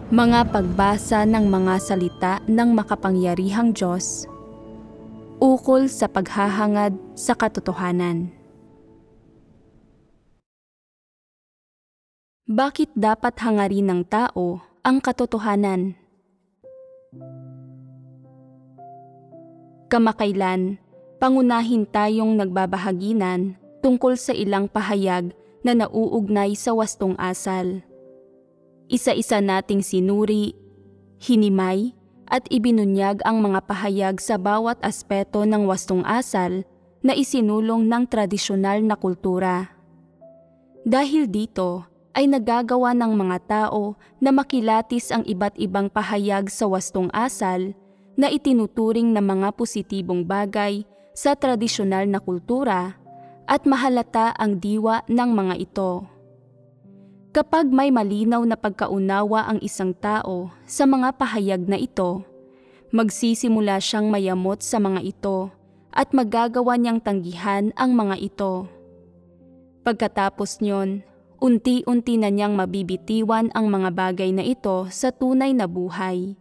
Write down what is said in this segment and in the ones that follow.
Mga pagbasa ng mga salita ng makapangyarihang Diyos ukol sa paghahangad sa katotohanan. Bakit dapat hangarin ng tao ang katotohanan? Kamakailan, pangunahin tayong nagbabahaginan tungkol sa ilang pahayag na nauugnay sa wastong asal. Isa-isa nating sinuri, hinimay, at ibinunyag ang mga pahayag sa bawat aspeto ng wastong asal na isinulong ng tradisyonal na kultura. Dahil dito ay nagagawa ng mga tao na makilatis ang iba't ibang pahayag sa wastong asal na itinuturing na mga positibong bagay sa tradisyonal na kultura at mahalata ang diwa ng mga ito. Kapag may malinaw na pagkaunawa ang isang tao sa mga pahayag na ito, magsisimula siyang mayamot sa mga ito at magagawa niyang tanggihan ang mga ito. Pagkatapos niyon, unti-unti na niyang mabibitiwan ang mga bagay na ito sa tunay na buhay.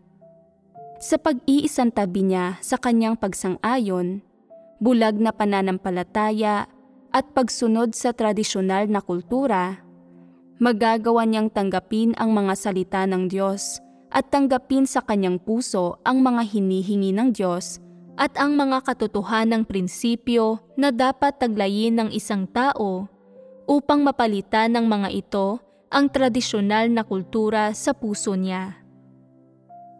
Sa pag-iisantabi niya sa kanyang pagsang-ayon, bulag na pananampalataya at pagsunod sa tradisyonal na kultura, magagawa niyang tanggapin ang mga salita ng Diyos at tanggapin sa kanyang puso ang mga hinihingi ng Diyos at ang mga katotohanang prinsipyo na dapat taglayin ng isang tao upang mapalitan ng mga ito ang tradisyonal na kultura sa puso niya.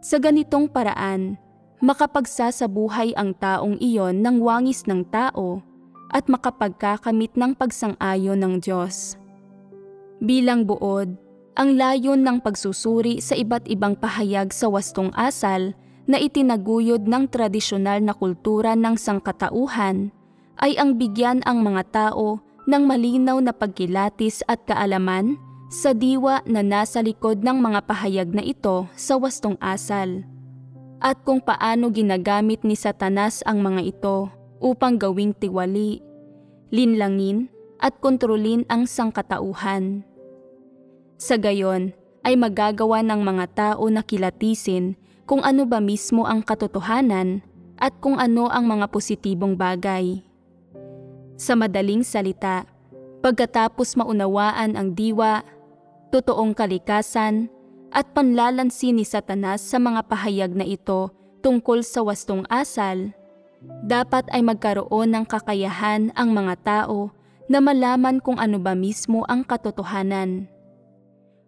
Sa ganitong paraan, makapagsasabuhay ang taong iyon ng wangis ng tao at makapagkakamit ng pagsang-ayon ng Diyos. Bilang buod, ang layon ng pagsusuri sa iba't ibang pahayag sa wastong asal na itinaguyod ng tradisyonal na kultura ng sangkatauhan ay ang bigyan ang mga tao ng malinaw na pagkilatis at kaalaman sa diwa na nasa likod ng mga pahayag na ito sa wastong asal, at kung paano ginagamit ni Satanas ang mga ito upang gawing tiwali, linlangin at kontrolin ang sangkatauhan. Sa gayon ay magagawa ng mga tao na kilatisin kung ano ba mismo ang katotohanan at kung ano ang mga positibong bagay. Sa madaling salita, pagkatapos maunawaan ang diwa, totoong kalikasan at panlalansi ni Satanas sa mga pahayag na ito tungkol sa wastong asal, dapat ay magkaroon ng kakayahan ang mga tao na malaman kung ano ba mismo ang katotohanan.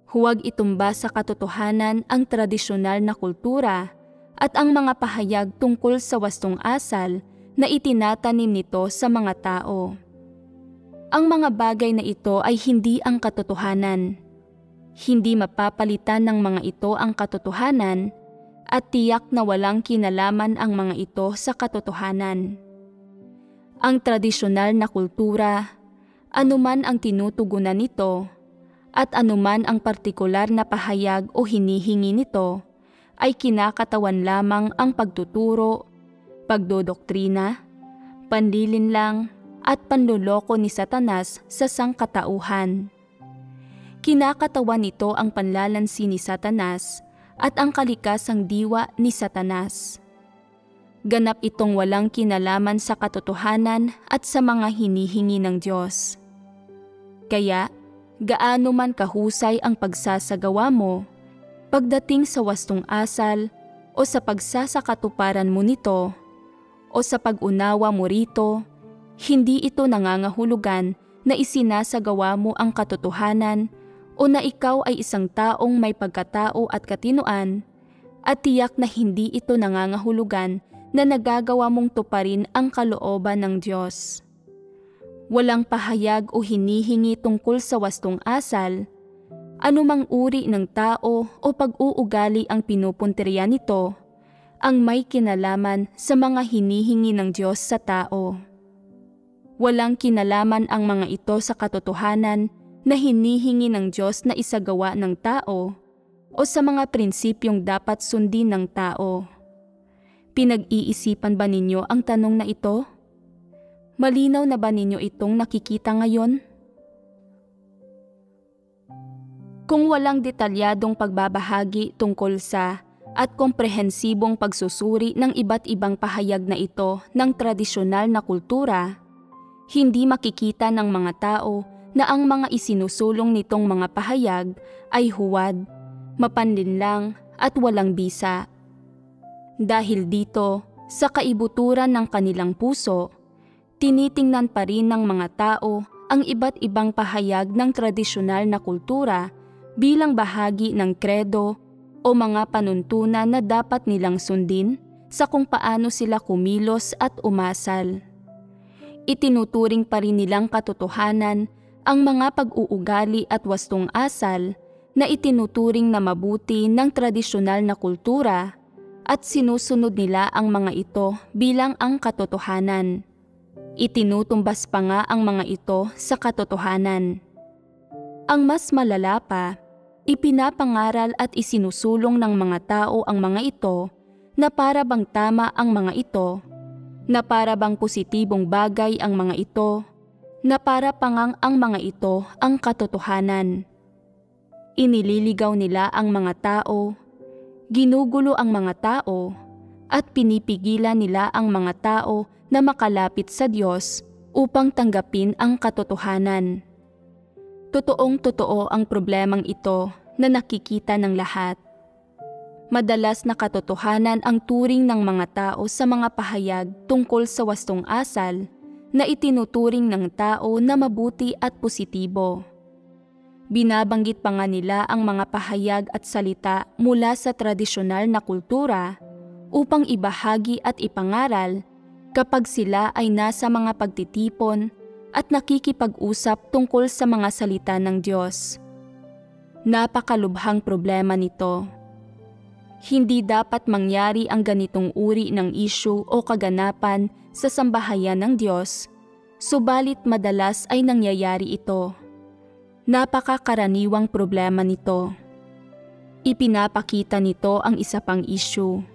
Huwag itumba sa katotohanan ang tradisyonal na kultura at ang mga pahayag tungkol sa wastong asal na itinatanim nito sa mga tao. Ang mga bagay na ito ay hindi ang katotohanan. Hindi mapapalitan ng mga ito ang katotohanan at tiyak na walang kinalaman ang mga ito sa katotohanan. Ang tradisyonal na kultura, anuman ang tinutugunan nito, at anuman ang partikular na pahayag o hinihingi nito, ay kinakatawan lamang ang pagtuturo, pagdodoktrina, panlilinlang at panluloko ni Satanas sa sangkatauhan. Kinakatawan nito ang panlalansi ni Satanas at ang kalikasang diwa ni Satanas. Ganap itong walang kinalaman sa katotohanan at sa mga hinihingi ng Diyos. Kaya, gaano man kahusay ang pagsasagawa mo, pagdating sa wastong asal o sa pagsasakatuparan mo nito, o sa pag-unawa mo rito, hindi ito nangangahulugan na isinasagawa mo ang katotohanan o na ikaw ay isang taong may pagkatao at katinuan, at tiyak na hindi ito nangangahulugan na nagagawa mong tuparin ang kalooban ng Diyos. Walang pahayag o hinihingi tungkol sa wastong asal, anumang uri ng tao o pag-uugali ang pinupuntirya nito, ang may kinalaman sa mga hinihingi ng Diyos sa tao. Walang kinalaman ang mga ito sa katotohanan na hinihingi ng Diyos na isagawa ng tao o sa mga prinsipyong dapat sundin ng tao. Pinag-iisipan ba ninyo ang tanong na ito? Malinaw na ba ninyo itong nakikita ngayon? Kung walang detalyadong pagbabahagi tungkol sa at komprehensibong pagsusuri ng iba't ibang pahayag na ito ng tradisyonal na kultura, hindi makikita ng mga tao na ang mga isinusulong nitong mga pahayag ay huwad, mapanlinlang at walang bisa. Dahil dito, sa kaibuturan ng kanilang puso, tinitingnan pa rin ng mga tao ang iba't ibang pahayag ng tradisyonal na kultura bilang bahagi ng kredo o mga panuntunan na dapat nilang sundin sa kung paano sila kumilos at umasal. Itinuturing pa rin nilang katotohanan ang mga pag-uugali at wastong asal na itinuturing na mabuti ng tradisyonal na kultura at sinusunod nila ang mga ito bilang ang katotohanan. Itinutumbas pa nga ang mga ito sa katotohanan. Ang mas malala pa, ipinapangaral at isinusulong ng mga tao ang mga ito na para bang tama ang mga ito, na para bang positibong bagay ang mga ito, na para pangang ang mga ito ang katotohanan. Inililigaw nila ang mga tao, ginugulo ang mga tao, at pinipigilan nila ang mga tao na makalapit sa Diyos upang tanggapin ang katotohanan. Totoong-totoo ang problemang ito na nakikita ng lahat. Madalas na katotohanan ang turing ng mga tao sa mga pahayag tungkol sa wastong asal na itinuturing ng tao na mabuti at positibo. Binabanggit pa nga nila ang mga pahayag at salita mula sa tradisyonal na kultura upang ibahagi at ipangaral kapag sila ay nasa mga pagtitipon at nakikipag-usap tungkol sa mga salita ng Diyos. Napakalubhang problema nito. Hindi dapat mangyari ang ganitong uri ng issue o kaganapan sa sambahayan ng Diyos, subalit madalas ay nangyayari ito. Napakakaraniwang problema nito. Ipinapakita nito ang isa pang issue.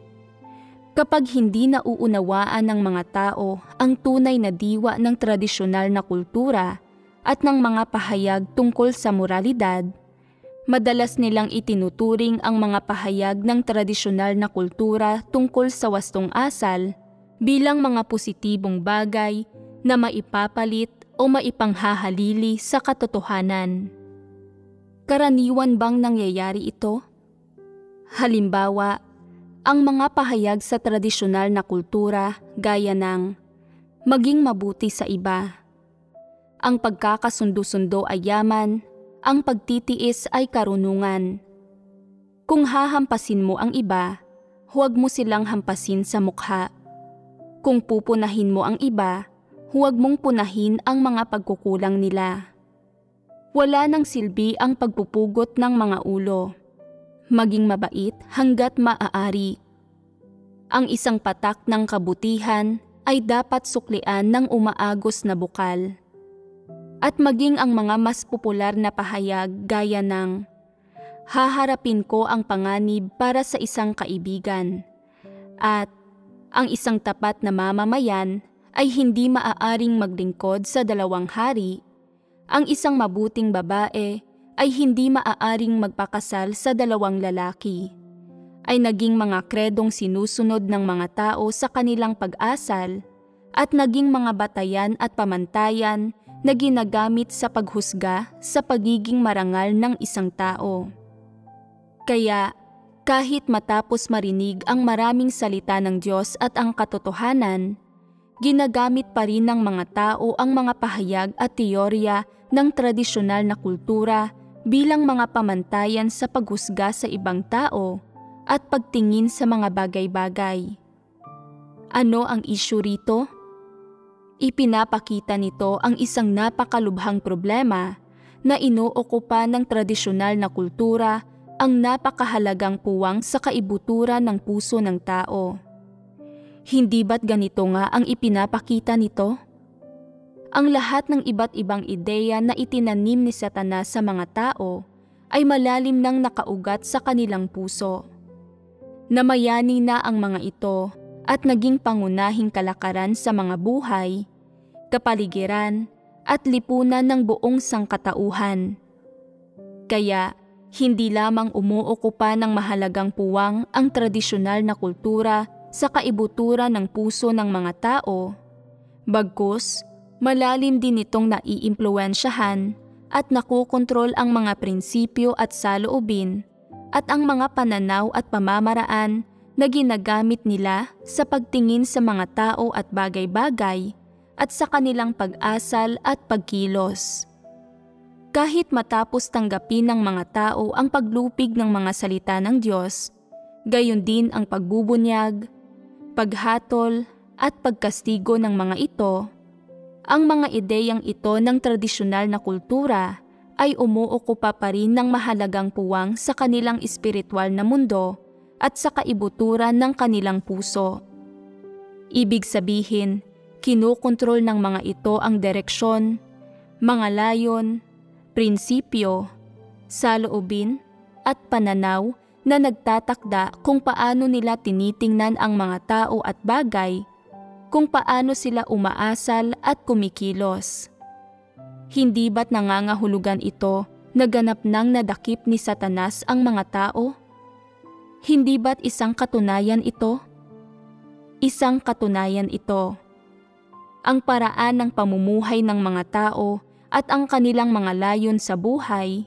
Kapag hindi nauunawaan ng mga tao ang tunay na diwa ng tradisyonal na kultura at ng mga pahayag tungkol sa moralidad, madalas nilang itinuturing ang mga pahayag ng tradisyonal na kultura tungkol sa wastong asal bilang mga positibong bagay na maipapalit o maipanghahalili sa katotohanan. Karaniwan bang nangyayari ito? Halimbawa, ang mga pahayag sa tradisyonal na kultura gaya ng maging mabuti sa iba. Ang pagkakasundo-sundo ay yaman, ang pagtitiis ay karunungan. Kung hahampasin mo ang iba, huwag mo silang hampasin sa mukha. Kung pupunahin mo ang iba, huwag mong punahin ang mga pagkukulang nila. Wala nang silbi ang pagpupugot ng mga ulo. Maging mabait hanggat maaari. Ang isang patak ng kabutihan ay dapat suklian ng umaagos na bukal. At maging ang mga mas popular na pahayag gaya ng haharapin ko ang panganib para sa isang kaibigan at ang isang tapat na mamamayan ay hindi maaaring maglingkod sa dalawang hari, ang isang mabuting babae ay hindi maaaring magpakasal sa dalawang lalaki, ay naging mga kredong sinusunod ng mga tao sa kanilang pag-asal at naging mga batayan at pamantayan na ginagamit sa paghusga sa pagiging marangal ng isang tao. Kaya, kahit matapos marinig ang maraming salita ng Diyos at ang katotohanan, ginagamit pa rin ng mga tao ang mga pahayag at teorya ng tradisyonal na kultura bilang mga pamantayan sa paghusga sa ibang tao at pagtingin sa mga bagay-bagay. Ano ang issue rito? Ipinapakita nito ang isang napakalubhang problema na inuokupa ng tradisyonal na kultura ang napakahalagang puwang sa kaibuturan ng puso ng tao. Hindi ba't ganito nga ang ipinapakita nito? Ang lahat ng iba't ibang ideya na itinanim ni Satanas sa mga tao ay malalim nang nakaugat sa kanilang puso. Namayani na ang mga ito at naging pangunahing kalakaran sa mga buhay, kapaligiran at lipunan ng buong sangkatauhan. Kaya, Hindi lamang umuokupa ng mahalagang puwang ang tradisyonal na kultura sa kaibuturan ng puso ng mga tao, bagkus malalim din itong naiimpluwensyahan at nakokontrol ang mga prinsipyo at saloobin at ang mga pananaw at pamamaraan na ginagamit nila sa pagtingin sa mga tao at bagay-bagay at sa kanilang pag-asal at pagkilos. Kahit matapos tanggapin ng mga tao ang paglupig ng mga salita ng Diyos, gayon din ang pagbubunyag, paghatol at pagkastigo ng mga ito, ang mga ideyang ito ng tradisyonal na kultura ay umuokupa pa rin ng mahalagang puwang sa kanilang espiritual na mundo at sa kaibuturan ng kanilang puso. Ibig sabihin, kinukontrol ng mga ito ang direksyon, mga layon, prinsipyo, saloobin at pananaw na nagtatakda kung paano nila tinitingnan ang mga tao at bagay, kung paano sila umaasal at kumikilos. Hindi ba't nangangahulugan ito na ganap nang nadakip ni Satanas ang mga tao? Hindi ba't isang katunayan ito? Isang katunayan ito. Ang paraan ng pamumuhay ng mga tao at ang kanilang mga layon sa buhay,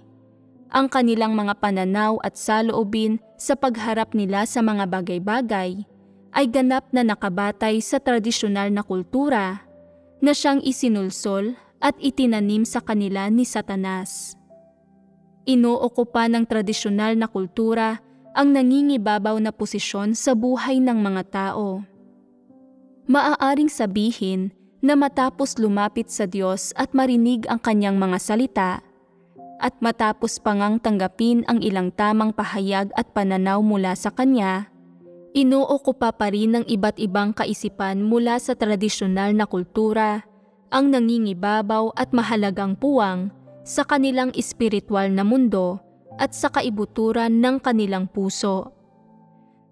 ang kanilang mga pananaw at saloobin sa pagharap nila sa mga bagay-bagay, ay ganap na nakabatay sa tradisyonal na kultura na siyang isinulsol at itinanim sa kanila ni Satanas. Inookupa ng tradisyonal na kultura ang nangingibabaw na posisyon sa buhay ng mga tao. Maaaring sabihin na matapos lumapit sa Diyos at marinig ang kanyang mga salita, at matapos pangang tanggapin ang ilang tamang pahayag at pananaw mula sa Kanya, inookupa pa rin ng iba't ibang kaisipan mula sa tradisyonal na kultura ang nangingibabaw at mahalagang puwang sa kanilang espiritual na mundo at sa kaibuturan ng kanilang puso.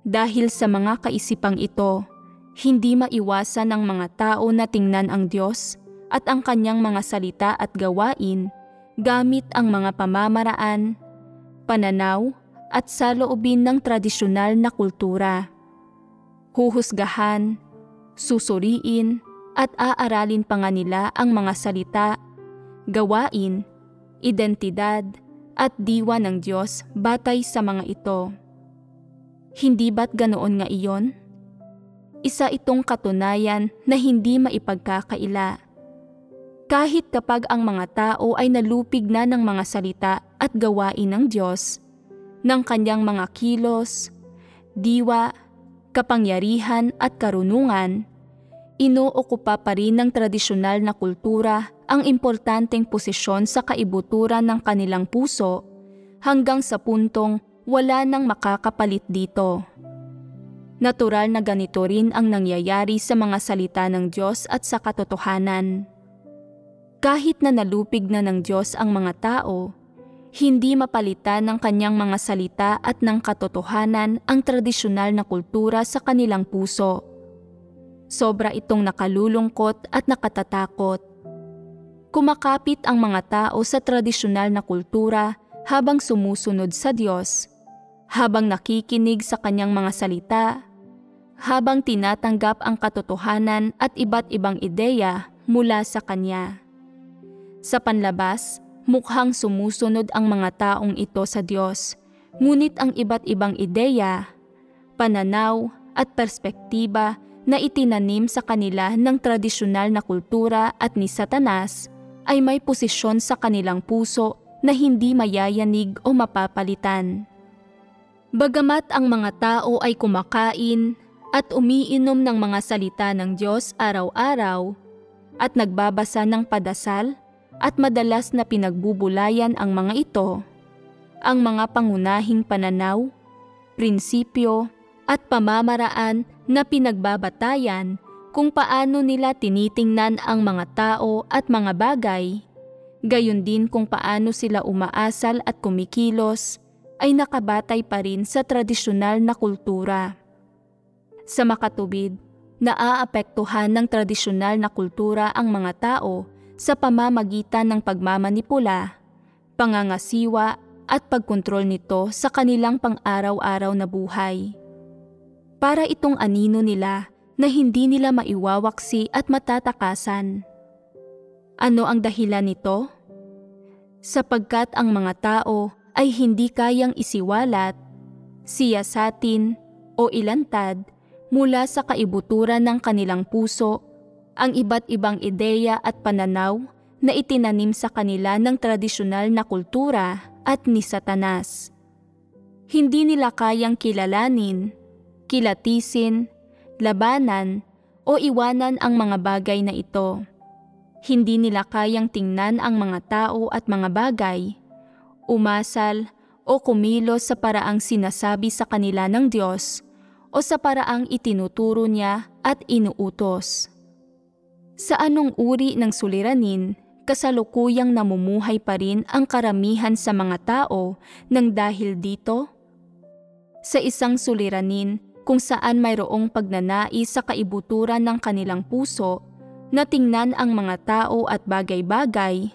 Dahil sa mga kaisipang ito, hindi maiwasan ng mga tao na tingnan ang Diyos at ang kanyang mga salita at gawain gamit ang mga pamamaraan, pananaw at saloobin ng tradisyonal na kultura. Huhusgahan, susuriin at aaralin pa nga nila ang mga salita, gawain, identidad at diwa ng Diyos batay sa mga ito. Hindi ba't ganoon nga iyon? Isa itong katunayan na hindi maipagkakaila. Kahit kapag ang mga tao ay nalupig na ng mga salita at gawain ng Diyos, ng kanyang mga kilos, diwa, kapangyarihan at karunungan, inookupa pa rin ng tradisyonal na kultura ang importanteng posisyon sa kaibuturan ng kanilang puso hanggang sa puntong wala nang makakapalit dito. Natural na ganito rin ang nangyayari sa mga salita ng Diyos at sa katotohanan. Kahit na nalupig na ng Diyos ang mga tao, hindi mapalitan ng kanyang mga salita at ng katotohanan ang tradisyonal na kultura sa kanilang puso. Sobra itong nakalulungkot at nakatatakot. Kumakapit ang mga tao sa tradisyonal na kultura habang sumusunod sa Diyos, habang nakikinig sa kanyang mga salita, habang tinatanggap ang katotohanan at iba't ibang ideya mula sa Kanya. Sa panlabas, mukhang sumusunod ang mga taong ito sa Diyos, ngunit ang iba't ibang ideya, pananaw at perspektiba na itinanim sa kanila ng tradisyonal na kultura at ni Satanas ay may posisyon sa kanilang puso na hindi mayayanig o mapapalitan. Bagamat ang mga tao ay kumakain at umiinom ng mga salita ng Diyos araw-araw at nagbabasa ng padasal at madalas na pinagbubulayan ang mga ito, ang mga pangunahing pananaw, prinsipyo at pamamaraan na pinagbabatayan kung paano nila tinitingnan ang mga tao at mga bagay, gayon din kung paano sila umaasal at kumikilos, ay nakabatay pa rin sa tradisyonal na kultura. Sa makatubid, naaapektuhan ng tradisyonal na kultura ang mga tao sa pamamagitan ng pagmamanipula, pangangasiwa at pagkontrol nito sa kanilang pang-araw-araw na buhay. Para itong anino nila na hindi nila maiwawaksi at matatakasan. Ano ang dahilan nito? Sapagkat ang mga tao ay hindi kayang isiwalat, siyasatin o ilantad mula sa kaibuturan ng kanilang puso ang iba't ibang ideya at pananaw na itinanim sa kanila ng tradisyonal na kultura at ni Satanas. Hindi nila kayang kilalanin, kilatisin, labanan o iwanan ang mga bagay na ito. Hindi nila kayang tingnan ang mga tao at mga bagay, umasal o kumilos sa paraang sinasabi sa kanila ng Diyos o sa paraang itinuturo niya at inuutos. Sa anong uri ng suliranin, kasalukuyang namumuhay pa rin ang karamihan sa mga tao nang dahil dito? Sa isang suliranin kung saan mayroong pagnanais sa kaibuturan ng kanilang puso na tingnan ang mga tao at bagay-bagay,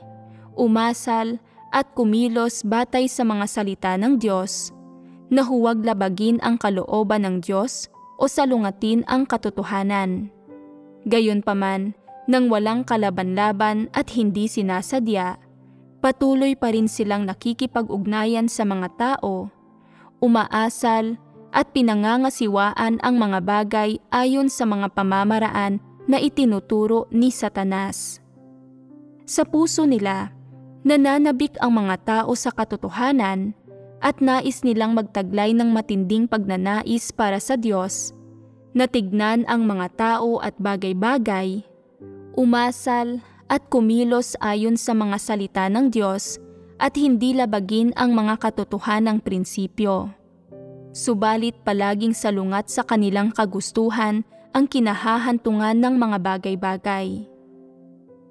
umasal at kumilos batay sa mga salita ng Diyos, na huwag labagin ang kalooban ng Diyos o salungatin ang katotohanan. Gayunpaman, nang walang kalaban-laban at hindi sinasadya, patuloy pa rin silang nakikipag-ugnayan sa mga tao, umaasal at pinangangasiwaan ang mga bagay ayon sa mga pamamaraan na itinuturo ni Satanas. Sa puso nila, nananabik ang mga tao sa katotohanan at nais nilang magtaglay ng matinding pagnanais para sa Diyos, na tignan ang mga tao at bagay-bagay, umasal at kumilos ayon sa mga salita ng Diyos at hindi labagin ang mga katotohanang prinsipyo. Subalit palaging salungat sa kanilang kagustuhan ang kinahahantungan ng mga bagay-bagay.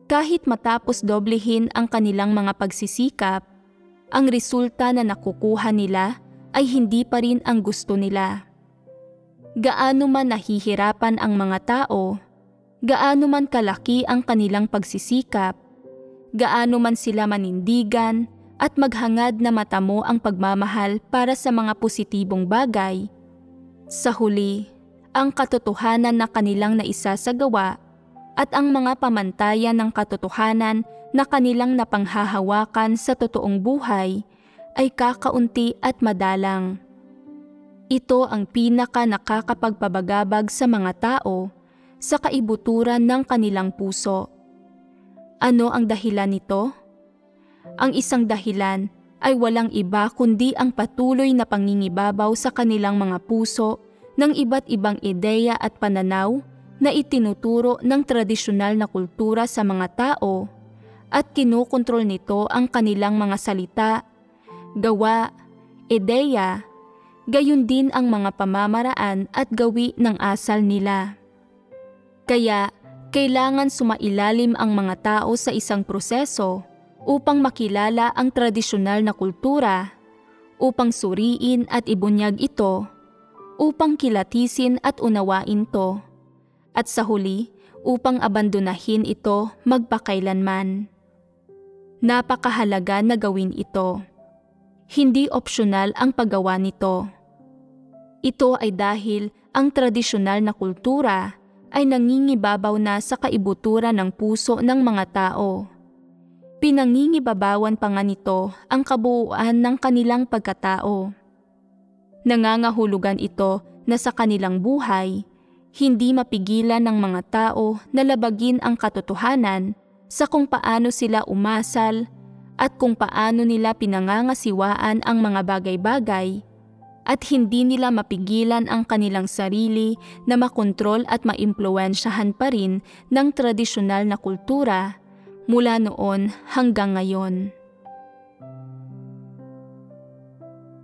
Kahit matapos doblehin ang kanilang mga pagsisikap, ang resulta na nakukuha nila ay hindi pa rin ang gusto nila. Gaano man nahihirapan ang mga tao, gaano man kalaki ang kanilang pagsisikap, gaano man sila manindigan at maghangad na matamo ang pagmamahal para sa mga positibong bagay, sa huli, ang katotohanan na kanilang naisasagawa at ang mga pamantayan ng katotohanan na kanilang napanghahawakan sa totoong buhay ay kakaunti at madalang. Ito ang pinaka nakakapagpabagabag sa mga tao sa kaibuturan ng kanilang puso. Ano ang dahilan nito? Ang isang dahilan ay walang iba kundi ang patuloy na pangingibabaw sa kanilang mga puso ng iba't ibang ideya at pananaw na itinuturo ng tradisyonal na kultura sa mga tao at kinukontrol nito ang kanilang mga salita, gawa, ideya, gayon din ang mga pamamaraan at gawi ng asal nila. Kaya, kailangan sumailalim ang mga tao sa isang proseso upang makilala ang tradisyonal na kultura, upang suriin at ibunyag ito, upang kilatisin at unawain to, at sa huli, upang abandonahin ito magpakailanman. Napakahalaga na gawin ito. Hindi opsyonal ang paggawa nito. Ito ay dahil ang tradisyonal na kultura ay nangingibabaw na sa kaibuturan ng puso ng mga tao. Pinangingibabawan pa nga nito ang kabuuan ng kanilang pagkatao. Nangangahulugan ito na sa kanilang buhay, hindi mapigilan ng mga tao na labagin ang katotohanan sa kung paano sila umasal at kung paano nila pinangangasiwaan ang mga bagay-bagay, at hindi nila mapigilan ang kanilang sarili na makontrol at maimpluwensyahan pa rin ng tradisyonal na kultura mula noon hanggang ngayon.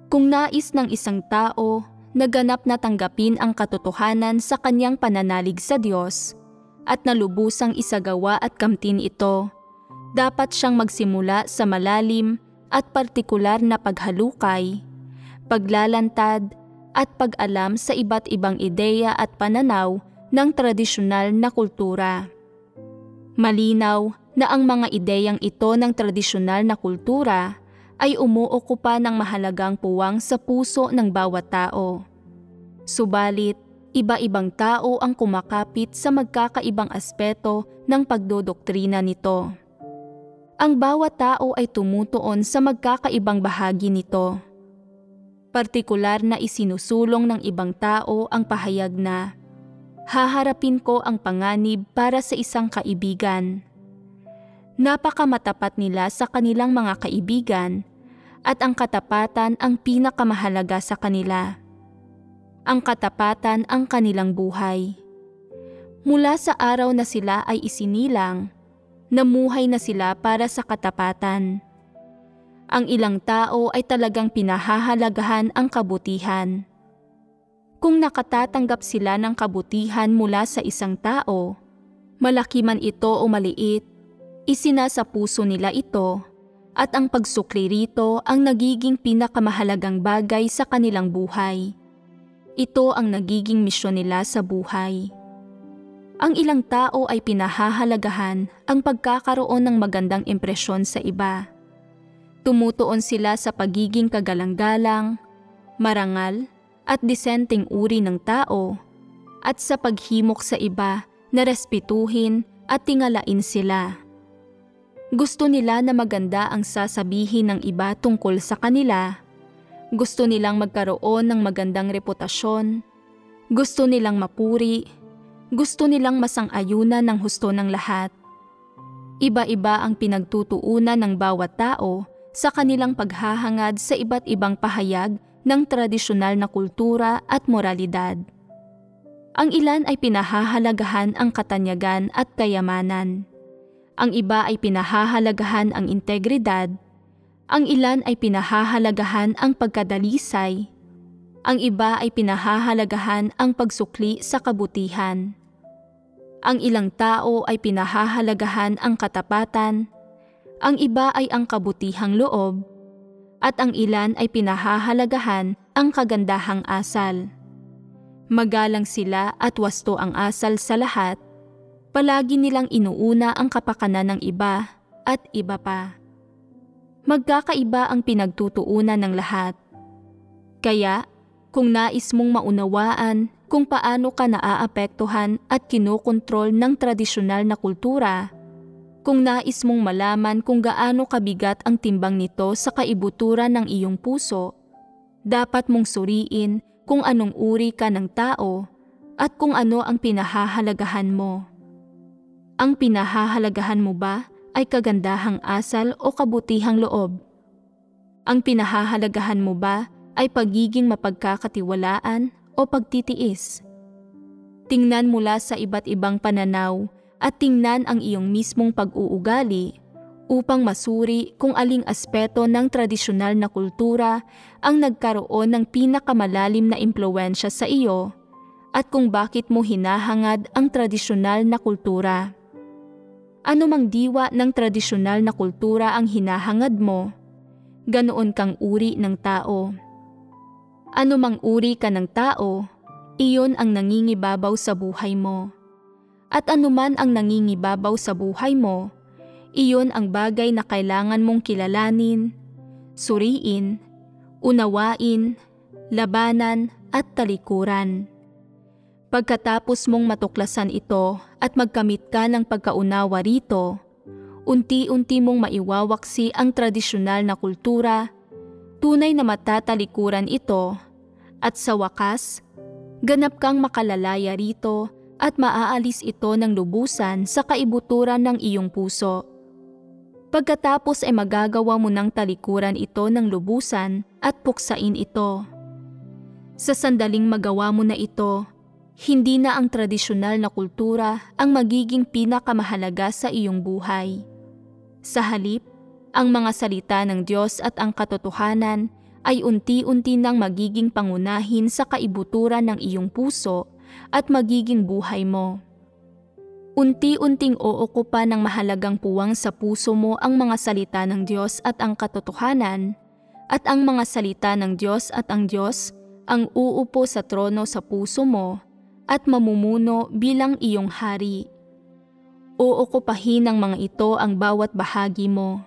Kung nais ng isang tao na ganap na tanggapin ang katotohanan sa kanyang pananalig sa Diyos at nalubusang isagawa at kamtin ito, dapat siyang magsimula sa malalim at partikular na paghalukay, paglalantad at pag-alam sa iba't ibang ideya at pananaw ng tradisyonal na kultura. Malinaw na ang mga ideyang ito ng tradisyonal na kultura ay umuokupa ng mahalagang puwang sa puso ng bawat tao. Subalit, iba-ibang tao ang kumakapit sa magkakaibang aspeto ng pagdodoktrina nito. Ang bawat tao ay tumutuon sa magkakaibang bahagi nito. Partikular na isinusulong ng ibang tao ang pahayag na, haharapin ko ang panganib para sa isang kaibigan. Napakamatapat nila sa kanilang mga kaibigan at ang katapatan ang pinakamahalaga sa kanila. Ang katapatan ang kanilang buhay. Mula sa araw na sila ay isinilang, namuhay na sila para sa katapatan. Ang ilang tao ay talagang pinahahalagahan ang kabutihan. Kung nakatatanggap sila ng kabutihan mula sa isang tao, malaki man ito o maliit, isinasa puso nila ito at ang pagsukli rito ang nagiging pinakamahalagang bagay sa kanilang buhay. Ito ang nagiging misyon nila sa buhay. Ang ilang tao ay pinahahalagahan ang pagkakaroon ng magandang impresyon sa iba. Tumutuon sila sa pagiging kagalang-galang, marangal at disenteng uri ng tao at sa paghimok sa iba na respetuhin at tingalain sila. Gusto nila na maganda ang sasabihin ng iba tungkol sa kanila. Gusto nilang magkaroon ng magandang reputasyon. Gusto nilang mapuri. Gusto nilang masang-ayunan ng husto ng lahat. Iba-iba ang pinagtutuunan ng bawat tao sa kanilang paghahangad sa iba't ibang pahayag ng tradisyonal na kultura at moralidad. Ang ilan ay pinahahalagahan ang katanyagan at kayamanan. Ang iba ay pinahahalagahan ang integridad. Ang ilan ay pinahahalagahan ang pagkadalisay. Ang iba ay pinahahalagahan ang pagsukli sa kabutihan. Ang ilang tao ay pinahahalagahan ang katapatan. Ang iba ay ang kabutihang loob. At ang ilan ay pinahahalagahan ang kagandahang asal. Magalang sila at wasto ang asal sa lahat. Palagi nilang inuuna ang kapakanan ng iba at iba pa. Magkakaiba ang pinagtutuunan ng lahat. Kaya, kung nais mong maunawaan kung paano ka naaapektuhan at kinokontrol ng tradisyonal na kultura, kung nais mong malaman kung gaano kabigat ang timbang nito sa kaibuturan ng iyong puso, dapat mong suriin kung anong uri ka ng tao at kung ano ang pinahahalagahan mo. Ang pinahahalagahan mo ba ay kagandahang asal o kabutihang loob? Ang pinahahalagahan mo ba ay pagiging mapagkakatiwalaan o pagtitiis? Tingnan mula sa iba't ibang pananaw at tingnan ang iyong mismong pag-uugali upang masuri kung aling aspeto ng tradisyonal na kultura ang nagkaroon ng pinakamalalim na impluwensya sa iyo at kung bakit mo hinahangad ang tradisyonal na kultura. Ano mang diwa ng tradisyonal na kultura ang hinahangad mo, ganoon kang uri ng tao. Ano mang uri ka ng tao, iyon ang nangingibabaw sa buhay mo. At anuman ang nangingibabaw sa buhay mo, iyon ang bagay na kailangan mong kilalanin, suriin, unawain, labanan at talikuran. Pagkatapos mong matuklasan ito at magkamit ka ng pagkaunawa rito, unti-unti mong maiwawaksi ang tradisyonal na kultura, tunay na matatalikuran ito, at sa wakas, ganap kang makalalaya rito at maaalis ito ng lubusan sa kaibuturan ng iyong puso. Pagkatapos ay magagawa mo ng talikuran ito ng lubusan at puksain ito. Sa sandaling magawa mo na ito, hindi na ang tradisyonal na kultura ang magiging pinakamahalaga sa iyong buhay. Sa halip, ang mga salita ng Diyos at ang katotohanan ay unti-unti nang magiging pangunahin sa kaibuturan ng iyong puso at magiging buhay mo. Unti-unting ookupa ng mahalagang puwang sa puso mo ang mga salita ng Diyos at ang katotohanan, at ang mga salita ng Diyos at ang Diyos ang uupo sa trono sa puso mo at mamumuno bilang iyong hari. Ookupahin ng mga ito ang bawat bahagi mo.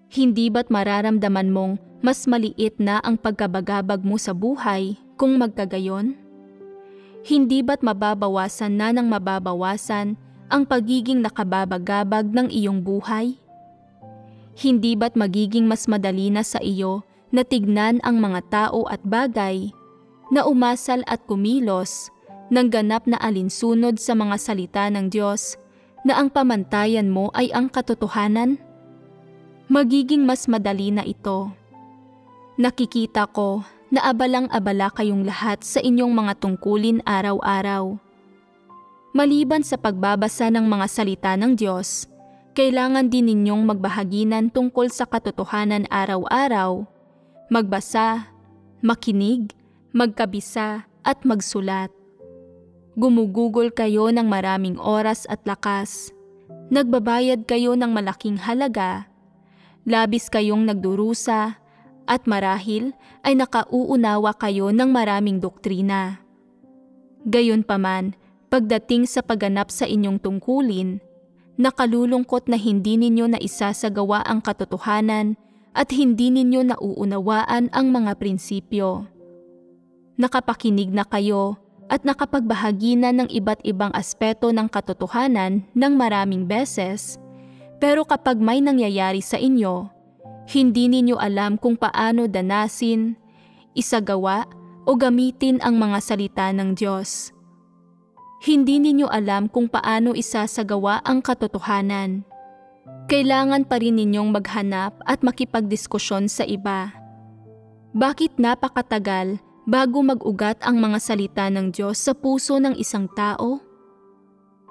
Hindi ba't mararamdaman mong mas maliit na ang pagkabagabag mo sa buhay kung magkagayon? Hindi ba't mababawasan na ng mababawasan ang pagiging nakababagabag ng iyong buhay? Hindi ba't magiging mas madali na sa iyo na tignan ang mga tao at bagay, na umasal at kumilos ng ganap na alinsunod sa mga salita ng Diyos, na ang pamantayan mo ay ang katotohanan? Magiging mas madali na ito. Nakikita ko na abalang-abala kayong lahat sa inyong mga tungkulin araw-araw. Maliban sa pagbabasa ng mga salita ng Diyos, kailangan din ninyong magbahaginan tungkol sa katotohanan araw-araw, magbasa, makinig, magkabisa at magsulat. Gumugugol kayo ng maraming oras at lakas. Nagbabayad kayo ng malaking halaga. Labis kayong nagdurusa at marahil ay nakauunawa kayo ng maraming doktrina. Gayunpaman, pagdating sa pagganap sa inyong tungkulin, nakalulungkot na hindi ninyo naisasagawa ang katotohanan at hindi ninyo nauunawaan ang mga prinsipyo. Nakapakinig na kayo at nakapagbahagi na ng iba't ibang aspeto ng katotohanan ng maraming beses, pero kapag may nangyayari sa inyo, hindi ninyo alam kung paano danasin, isagawa o gamitin ang mga salita ng Diyos. Hindi ninyo alam kung paano isasagawa ang katotohanan. Kailangan pa rin ninyong maghanap at makipagdiskusyon sa iba. Bakit napakatagal bago mag-ugat ang mga salita ng Diyos sa puso ng isang tao?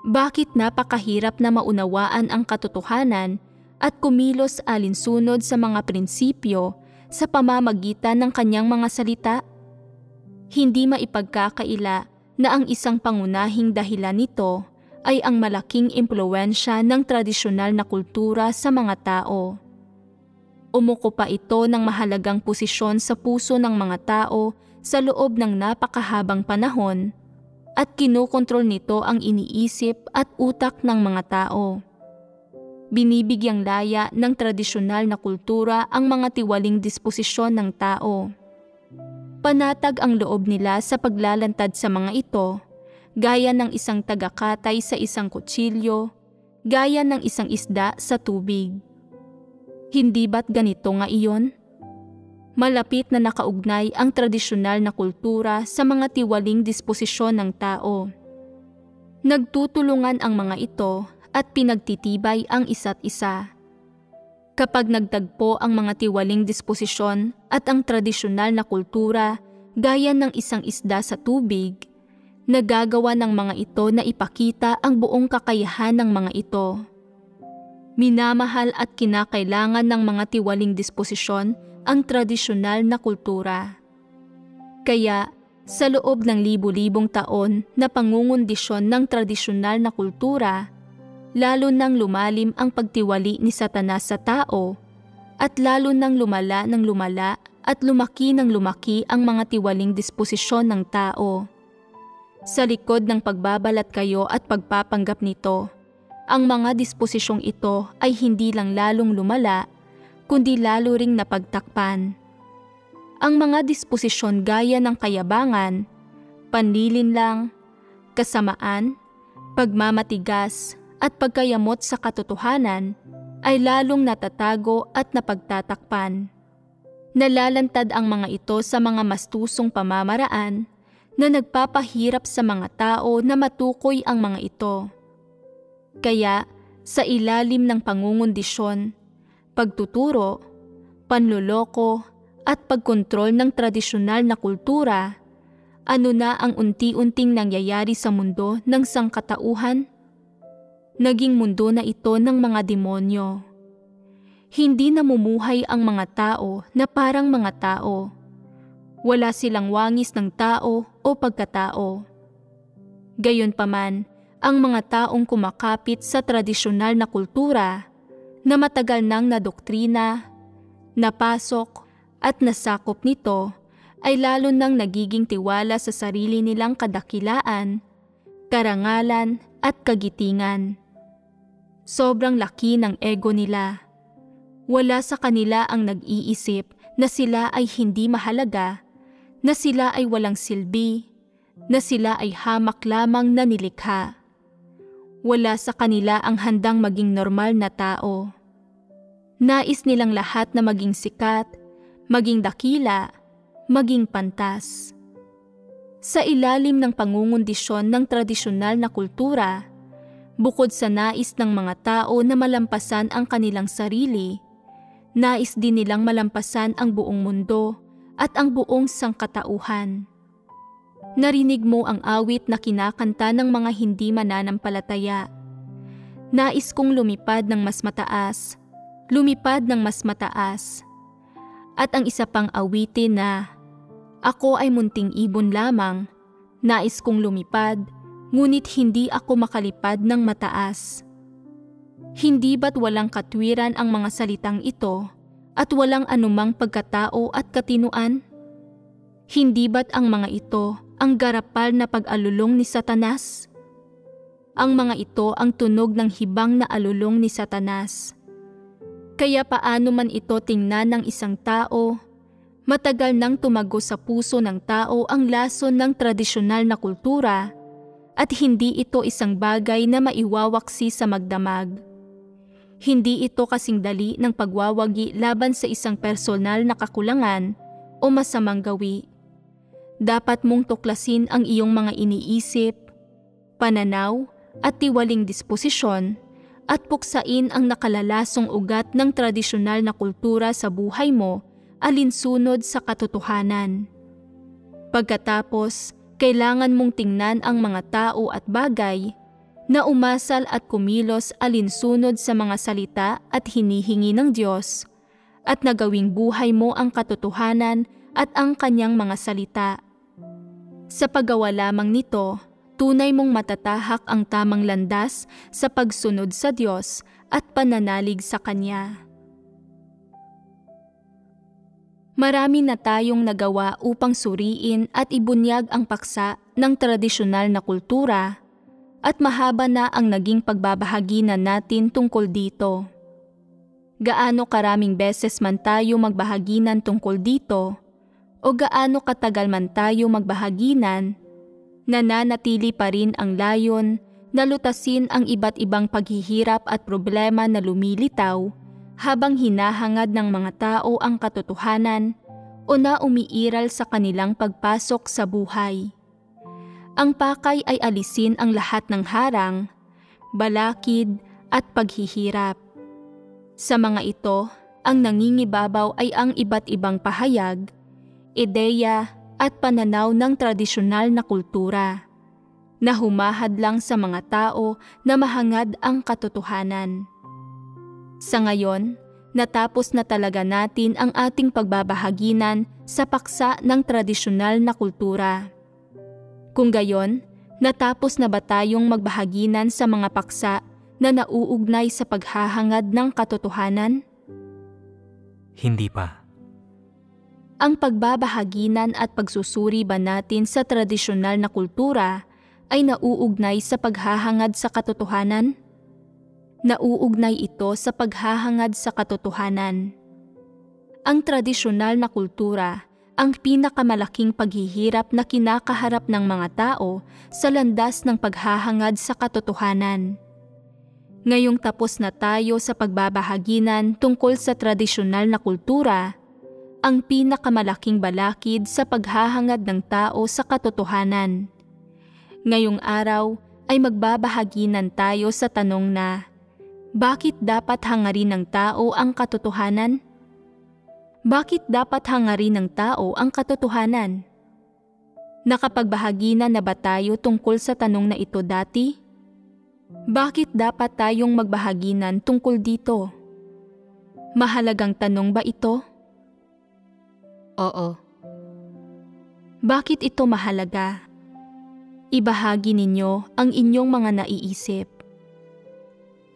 Bakit napakahirap na maunawaan ang katotohanan at kumilos alinsunod sa mga prinsipyo sa pamamagitan ng kanyang mga salita? Hindi maipagkakaila na ang isang pangunahing dahilan nito ay ang malaking impluwensya ng tradisyonal na kultura sa mga tao. Umuko pa ito ng mahalagang posisyon sa puso ng mga tao sa loob ng napakahabang panahon, at kinokontrol nito ang iniisip at utak ng mga tao. Binibigyang laya ng tradisyonal na kultura ang mga tiwaling disposisyon ng tao. Panatag ang loob nila sa paglalantad sa mga ito, gaya ng isang tagakatay sa isang kutsilyo, gaya ng isang isda sa tubig. Hindi ba't ganito nga iyon? Malapit na nakaugnay ang tradisyonal na kultura sa mga tiwaling disposisyon ng tao. Nagtutulungan ang mga ito at pinagtitibay ang isa't isa. Kapag nagtagpo ang mga tiwaling disposisyon at ang tradisyonal na kultura gaya ng isang isda sa tubig, nagagawa ng mga ito na ipakita ang buong kakayahan ng mga ito. Minamahal at kinakailangan ng mga tiwaling disposisyon ang tradisyonal na kultura. Kaya, sa loob ng libu-libong taon na pangungundisyon ng tradisyonal na kultura, lalo nang lumalim ang pagtiwali ni Satanas sa tao, at lalo nang lumala ng lumala at lumaki ng lumaki ang mga tiwaling disposisyon ng tao. Sa likod ng pagbabalat kayo at pagpapanggap nito, ang mga disposisyong ito ay hindi lang lalong lumala, kundi lalo ring napagtakpan. Ang mga disposisyon gaya ng kayabangan, panlilinlang, kasamaan, pagmamatigas, at pagkayamot sa katotohanan ay lalong natatago at napagtatakpan. Nalalantad ang mga ito sa mga mastusong pamamaraan na nagpapahirap sa mga tao na matukoy ang mga ito. Kaya, sa ilalim ng pangungundisyon, pagtuturo, panloloko, at pagkontrol ng tradisyonal na kultura, ano na ang unti-unting nangyayari sa mundo ng sangkatauhan? Naging mundo na ito ng mga demonyo. Hindi namumuhay ang mga tao na parang mga tao. Wala silang wangis ng tao o pagkatao. Gayunpaman, ang mga taong kumakapit sa tradisyonal na kultura na matagal nang nadoktrina, napasok at nasakop nito ay lalo nang nagiging tiwala sa sarili nilang kadakilaan, karangalan at kagitingan. Sobrang laki ng ego nila. Wala sa kanila ang nag-iisip na sila ay hindi mahalaga, na sila ay walang silbi, na sila ay hamak lamang na nilikha. Wala sa kanila ang handang maging normal na tao. Nais nilang lahat na maging sikat, maging dakila, maging pantas. Sa ilalim ng pangungundisyon ng tradisyonal na kultura, bukod sa nais ng mga tao na malampasan ang kanilang sarili, nais din nilang malampasan ang buong mundo at ang buong sangkatauhan. Narinig mo ang awit na kinakanta ng mga hindi mananampalataya. Nais kong lumipad ng mas mataas, lumipad ng mas mataas. At ang isa pang awitin na, ako ay munting ibon lamang, nais kong lumipad, ngunit hindi ako makalipad ng mataas. Hindi ba't walang katwiran ang mga salitang ito at walang anumang pagkatao at katinuan? Hindi ba't ang mga ito ang garapal na pag-alulong ni Satanas? Ang mga ito ang tunog ng hibang na alulong ni Satanas. Kaya paano man ito tingnan ng isang tao, matagal nang tumago sa puso ng tao ang lason ng tradisyonal na kultura at hindi ito isang bagay na maiwawaksi sa magdamag. Hindi ito kasing dali ng pagwawagi laban sa isang personal na kakulangan o masamang gawi. Dapat mong tuklasin ang iyong mga iniisip, pananaw at tiwaling disposisyon at puksain ang nakalalasong ugat ng tradisyonal na kultura sa buhay mo alinsunod sa katotohanan. Pagkatapos, kailangan mong tingnan ang mga tao at bagay na umasal at kumilos alinsunod sa mga salita at hinihingi ng Diyos at nagawing buhay mo ang katotohanan at ang kanyang mga salita. Sa paggawa lamang nito, tunay mong matatahak ang tamang landas sa pagsunod sa Diyos at pananalig sa Kanya. Marami na tayong nagawa upang suriin at ibunyag ang paksa ng tradisyonal na kultura at mahaba na ang naging pagbabahaginan natin tungkol dito. Gaano karaming beses man tayo magbahaginan tungkol dito o gaano katagal man tayo magbahaginan, nananatili pa rin ang layon na lutasin ang iba't ibang paghihirap at problema na lumilitaw habang hinahangad ng mga tao ang katotohanan o na umiiral sa kanilang pagpasok sa buhay. Ang pakay ay alisin ang lahat ng harang, balakid at paghihirap. Sa mga ito, ang nangingibabaw ay ang iba't ibang pahayag, ideya at pananaw ng tradisyonal na kultura na humahadlang sa mga tao na mahangad ang katotohanan. Sa ngayon, natapos na talaga natin ang ating pagbabahaginan sa paksa ng tradisyonal na kultura. Kung gayon, natapos na ba tayong magbahaginan sa mga paksa na nauugnay sa paghahangad ng katotohanan? Hindi pa. Ang pagbabahaginan at pagsusuri ba natin sa tradisyonal na kultura ay nauugnay sa paghahangad sa katotohanan? Nauugnay ito sa paghahangad sa katotohanan. Ang tradisyonal na kultura ang pinakamalaking paghihirap na kinakaharap ng mga tao sa landas ng paghahangad sa katotohanan. Ngayong tapos na tayo sa pagbabahaginan tungkol sa tradisyonal na kultura, ang pinakamalaking balakid sa paghahangad ng tao sa katotohanan. Ngayong araw ay magbabahaginan tayo sa tanong na, bakit dapat hangarin ng tao ang katotohanan? Bakit dapat hangarin ng tao ang katotohanan? Nakapagbahaginan na ba tayo tungkol sa tanong na ito dati? Bakit dapat tayong magbahaginan tungkol dito? Mahalagang tanong ba ito? Oo. Bakit ito mahalaga? Ibahagi ninyo ang inyong mga naiisip.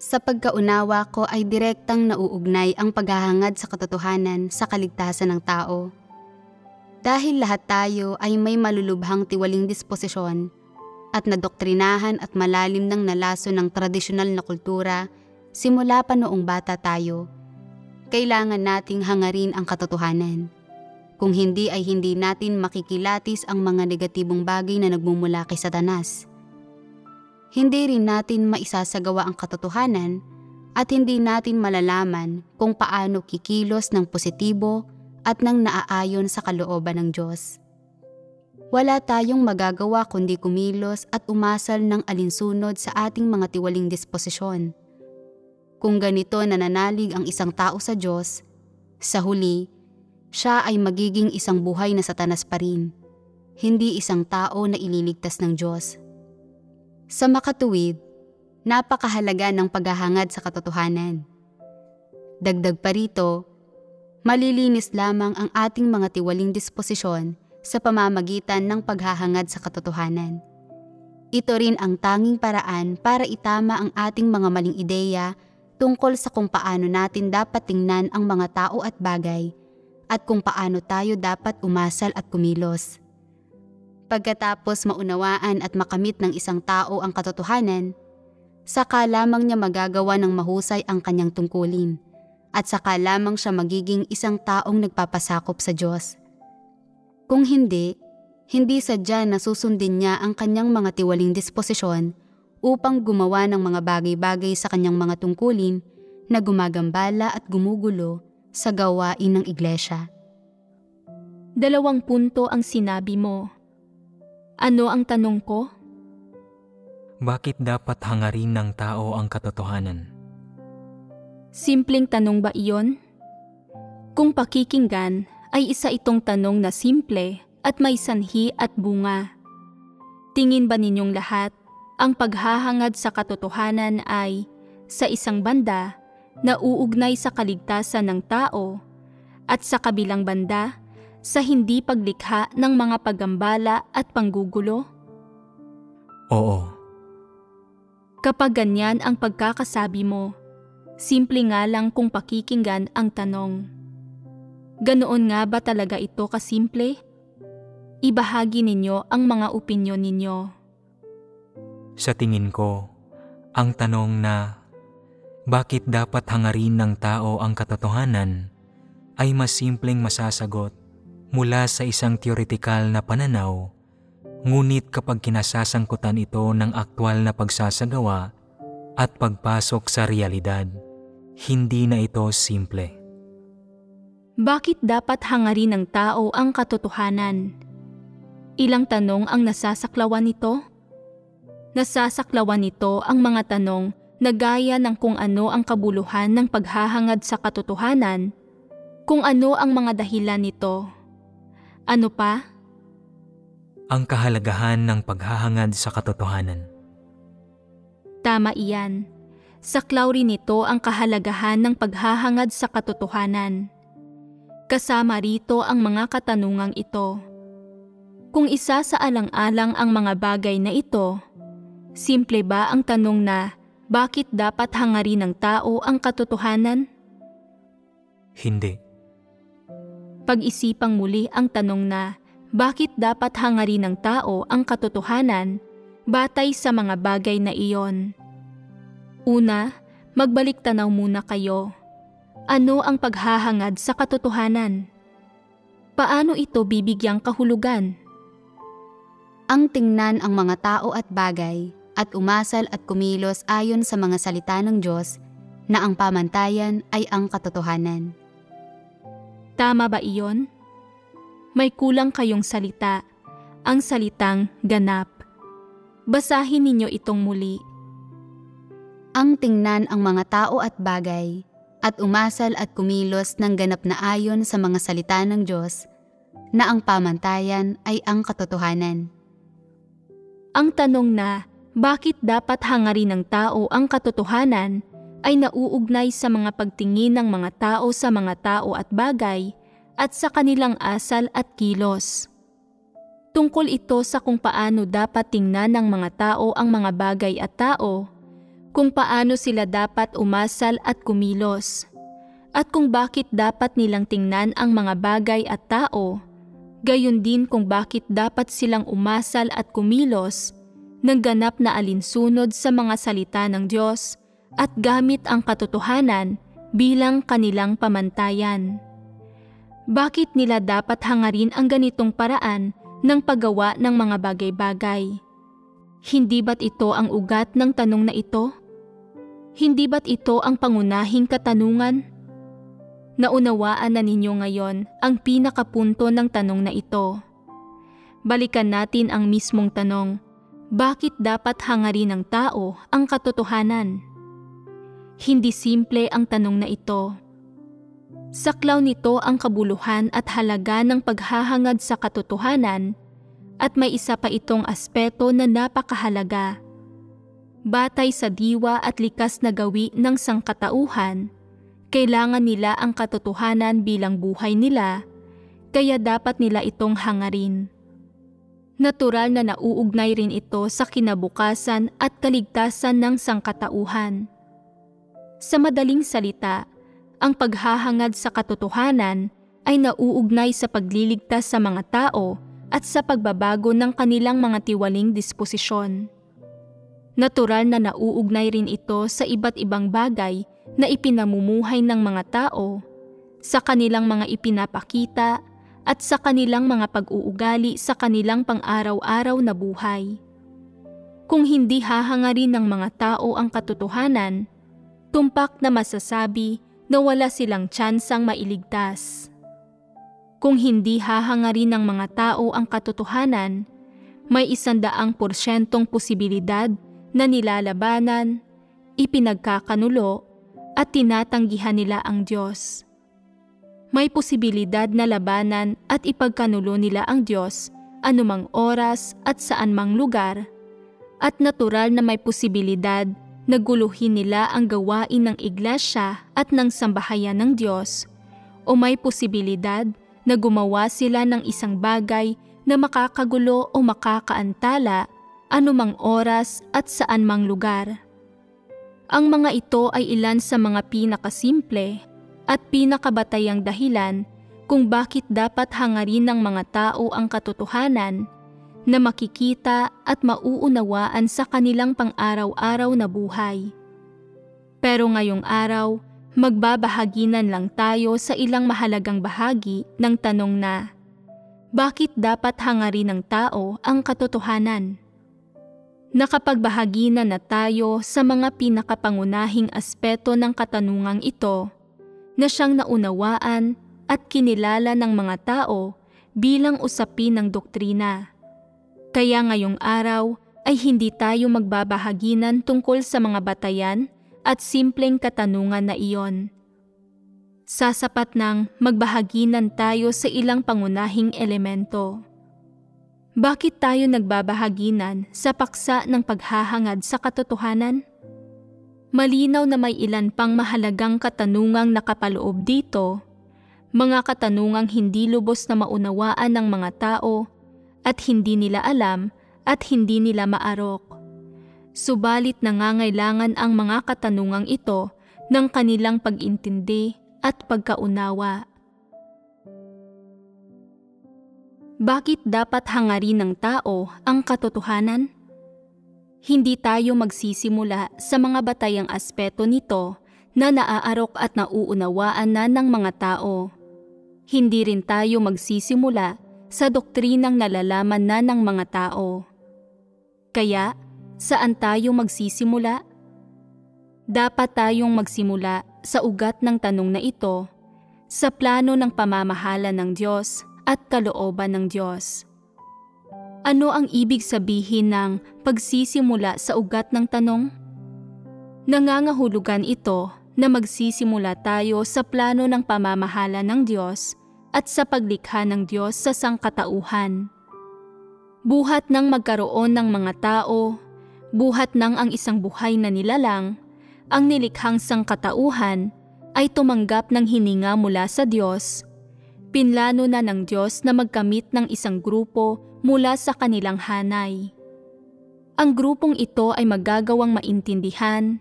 Sa pagkaunawa ko ay direktang nauugnay ang paghahangad sa katotohanan sa kaligtasan ng tao. Dahil lahat tayo ay may malulubhang tiwaling disposisyon at nadoktrinahan at malalim ng nalaso ng tradisyonal na kultura simula pa noong bata tayo. kailangan nating hangarin ang katotohanan. Kung hindi ay hindi natin makikilatis ang mga negatibong bagay na nagmumula kay Satanas. Hindi rin natin maisasagawa ang katotohanan at hindi natin malalaman kung paano kikilos ng positibo at ng naaayon sa kalooban ng Diyos. Wala tayong magagawa kundi kumilos at umasal ng alinsunod sa ating mga tiwaling disposisyon. Kung ganito nananalig ang isang tao sa Diyos, sa huli, siya ay magiging isang buhay na Satanas pa rin, hindi isang tao na ililigtas ng Diyos. Sa makatuwid, napakahalaga ng paghahangad sa katotohanan. Dagdag pa rito, malilinis lamang ang ating mga tiwaling disposisyon sa pamamagitan ng paghahangad sa katotohanan. Ito rin ang tanging paraan para itama ang ating mga maling ideya tungkol sa kung paano natin dapat tingnan ang mga tao at bagay at kung paano tayo dapat umasal at kumilos. Pagkatapos maunawaan at makamit ng isang tao ang katotohanan, saka lamang niya magagawa ng mahusay ang kanyang tungkulin at saka lamang siya magiging isang taong nagpapasakop sa Diyos. Kung hindi sadya na susundin niya ang kanyang mga tiwaling disposisyon upang gumawa ng mga bagay-bagay sa kanyang mga tungkulin na gumagambala at gumugulo sa gawain ng iglesia. 2 punto ang sinabi mo. Ano ang tanong ko? Bakit dapat hangarin ng tao ang katotohanan? Simpleng tanong ba iyon? Kung pakikinggan, ay isa itong tanong na simple at may sanhi at bunga. Tingin ba ninyong lahat, ang paghahangad sa katotohanan ay, sa isang banda, nauugnay sa kaligtasan ng tao, at sa kabilang banda, sa hindi paglikha ng mga paggambala at panggugulo? Oo. Kapag ganyan ang pagkakasabi mo, simple nga lang kung pakikinggan ang tanong. Ganoon nga ba talaga ito kasimple? Ibahagi ninyo ang mga opinyon ninyo. Sa tingin ko, ang tanong na bakit dapat hangarin ng tao ang katotohanan ay mas simpleng masasagot mula sa isang teoretikal na pananaw, ngunit kapag kinasasangkutan ito ng aktwal na pagsasagawa at pagpasok sa realidad, hindi na ito simple. Bakit dapat hangarin ng tao ang katotohanan? Ilang tanong ang nasasaklawan nito? Nasasaklawan nito ang mga tanong na gaya ng kung ano ang kabuluhan ng paghahangad sa katotohanan, kung ano ang mga dahilan nito. Ano pa? Ang kahalagahan ng paghahangad sa katotohanan. Tama iyan. Saklaw rin nito ang kahalagahan ng paghahangad sa katotohanan. Kasama rito ang mga katanungang ito. Kung isa sa alang-alang ang mga bagay na ito, simple ba ang tanong na bakit dapat hangarin ng tao ang katotohanan? Hindi. Pag-isipang muli ang tanong na bakit dapat hangarin ng tao ang katotohanan batay sa mga bagay na iyon. Una, magbalik tanaw muna kayo. Ano ang paghahangad sa katotohanan? Paano ito bibigyang kahulugan? Ang tingnan ang mga tao at bagay at umasal at kumilos ayon sa mga salita ng Diyos na ang pamantayan ay ang katotohanan. Tama ba iyon? May kulang kayong salita, ang salitang ganap. Basahin ninyo itong muli. Ang tingnan ang mga tao at bagay at umasal at kumilos ng ganap na ayon sa mga salita ng Diyos na ang pamantayan ay ang katotohanan. Ang tanong na bakit dapat hangarin ng tao ang katotohanan ay nauugnay sa mga pagtingin ng mga tao sa mga tao at bagay at sa kanilang asal at kilos. Tungkol ito sa kung paano dapat tingnan ng mga tao ang mga bagay at tao, kung paano sila dapat umasal at kumilos, at kung bakit dapat nilang tingnan ang mga bagay at tao, gayon din kung bakit dapat silang umasal at kumilos ng ganap na alinsunod sa mga salita ng Diyos at gamit ang katotohanan bilang kanilang pamantayan. Bakit nila dapat hangarin ang ganitong paraan ng paggawa ng mga bagay-bagay? Hindi ba't ito ang ugat ng tanong na ito? Hindi ba't ito ang pangunahing katanungan? Naunawaan na ninyo ngayon ang pinakapunto ng tanong na ito. Balikan natin ang mismong tanong, bakit dapat hangarin ng tao ang katotohanan? Hindi simple ang tanong na ito. Saklaw nito ang kabuluhan at halaga ng paghahangad sa katotohanan at may isa pa itong aspeto na napakahalaga. Batay sa diwa at likas na gawi ng sangkatauhan, kailangan nila ang katotohanan bilang buhay nila, kaya dapat nila itong hangarin. Natural na nauugnay rin ito sa kinabukasan at kaligtasan ng sangkatauhan. Sa madaling salita, ang paghahangad sa katotohanan ay nauugnay sa pagliligtas sa mga tao at sa pagbabago ng kanilang mga tiwaling disposisyon. Natural na nauugnay rin ito sa iba't ibang bagay na ipinamumuhay ng mga tao, sa kanilang mga ipinapakita at sa kanilang mga pag-uugali sa kanilang pang-araw-araw na buhay. Kung hindi hahangarin ng mga tao ang katotohanan, tumpak na masasabi na wala silang tsansang mailigtas. Kung hindi hahangarin ng mga tao ang katotohanan, may 100% posibilidad na nilalabanan, ipinagkakanulo, at tinatanggihan nila ang Diyos. May posibilidad na labanan at ipagkanulo nila ang Diyos anumang oras at saan mang lugar, at natural na may posibilidad na guluhin nila ang gawain ng iglesia at ng sambahayan ng Diyos, o may posibilidad na gumawa sila ng isang bagay na makakagulo o makakaantala anumang oras at saan mang lugar. Ang mga ito ay ilan sa mga pinakasimple at pinakabatayang dahilan kung bakit dapat hangarin ng mga tao ang katotohanan na makikita at mauunawaan sa kanilang pang-araw-araw na buhay. Pero ngayong araw, magbabahaginan lang tayo sa ilang mahalagang bahagi ng tanong na, bakit dapat hangarin ng tao ang katotohanan? Nakapagbahaginan na tayo sa mga pinakapangunahing aspeto ng katanungang ito na siyang naunawaan at kinilala ng mga tao bilang usapin ng doktrina. Kaya ngayong araw ay hindi tayo magbabahaginan tungkol sa mga batayan at simpleng katanungan na iyon. Sasapat nang magbahaginan tayo sa ilang pangunahing elemento. Bakit tayo nagbabahaginan sa paksa ng paghahangad sa katotohanan? Malinaw na may ilan pang mahalagang katanungang nakapaloob dito, mga katanungang hindi lubos na maunawaan ng mga tao at hindi nila alam at hindi nila maarok. Subalit nangangailangan ang mga katanungang ito ng kanilang pag-intindi at pagkaunawa. Bakit dapat hangarin ng tao ang katotohanan? Hindi tayo magsisimula sa mga batayang aspeto nito na naaarok at nauunawaan na ng mga tao. Hindi rin tayo magsisimula sa doktrinang nalalaman na ng mga tao. Kaya, saan tayo magsisimula? Dapat tayong magsimula sa ugat ng tanong na ito, sa plano ng pamamahala ng Diyos at kalooban ng Diyos. Ano ang ibig sabihin ng pagsisimula sa ugat ng tanong? Nangangahulugan ito na magsisimula tayo sa plano ng pamamahala ng Diyos at sa paglikha ng Diyos sa sangkatauhan. Buhat ng magkaroon ng mga tao, buhat ng ang isang buhay na nilalang, ang nilikhang sangkatauhan ay tumanggap ng hininga mula sa Diyos. Pinlano na ng Diyos na magkamit ng isang grupo mula sa kanilang hanay. Ang grupong ito ay magagawang maintindihan,